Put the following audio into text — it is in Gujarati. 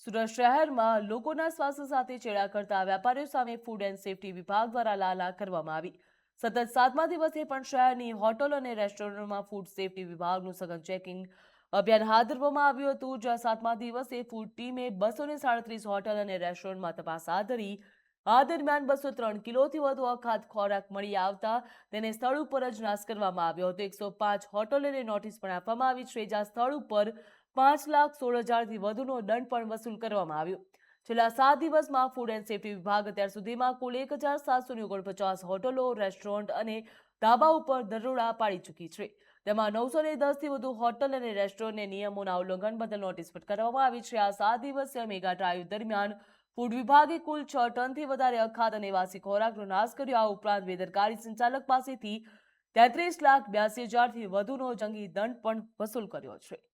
સુરત શહેરમાં લોકોના સ્વાસ્થ્ય સાથે ચેડા કરતા વેપારીઓ સામે ફૂડ એન્ડ સેફટી વિભાગ દ્વારા લાલા કરવામાં આવી. સતત 7મા દિવસે પણ શહેરની હોટલ અને રેસ્ટોરન્ટમાં ફૂડ સેફટી વિભાગનું સઘન ચેકિંગ અભિયાન હાથ ધરવામાં આવ્યું હતું, જ્યાં 7મા દિવસે ફૂડ ટીમે 237 હોટલ અને રેસ્ટોરન્ટમાં તપાસ હાથ ધરી. આ દરમિયાન 203 કિલોથી વધુ અખાદ્ય ખોરાક મળી આવતા તેને સ્થળ ઉપર જ નાશ કરવામાં આવ્યો હતો. 105 હોટલોને નોટિસ પણ આપવામાં આવી છે, જ્યાં સ્થળ ઉપર 5,16,000થી વધુનો દંડ પણ વસૂલ કરવામાં આવ્યો. છેલ્લા 7 દિવસમાં ફૂડ એન્ડ સેફટી વિભાગ અત્યાર સુધીમાં કુલ 1,749 હોટલો, રેસ્ટોરન્ટ અને ધાબા ઉપર દરોડા પાડી ચૂકી છે. તેમાં 910થી વધુ હોટલ અને રેસ્ટોરન્ટને નિયમોના ઉલ્લંઘન બદલ નોટિસ ફટકારવામાં આવી છે. આ 7 દિવસીય મેગા ડ્રાઈવ દરમિયાન ફૂડ વિભાગે કુલ 6 ટનથી વધારે અખાદ્ય અને વાસી ખોરાકનો નાશ કર્યો. આ ઉપરાંત બેદરકારી સંચાલક પાસેથી 33,82,000થી વધુનો જંગી દંડ પણ વસૂલ કર્યો છે.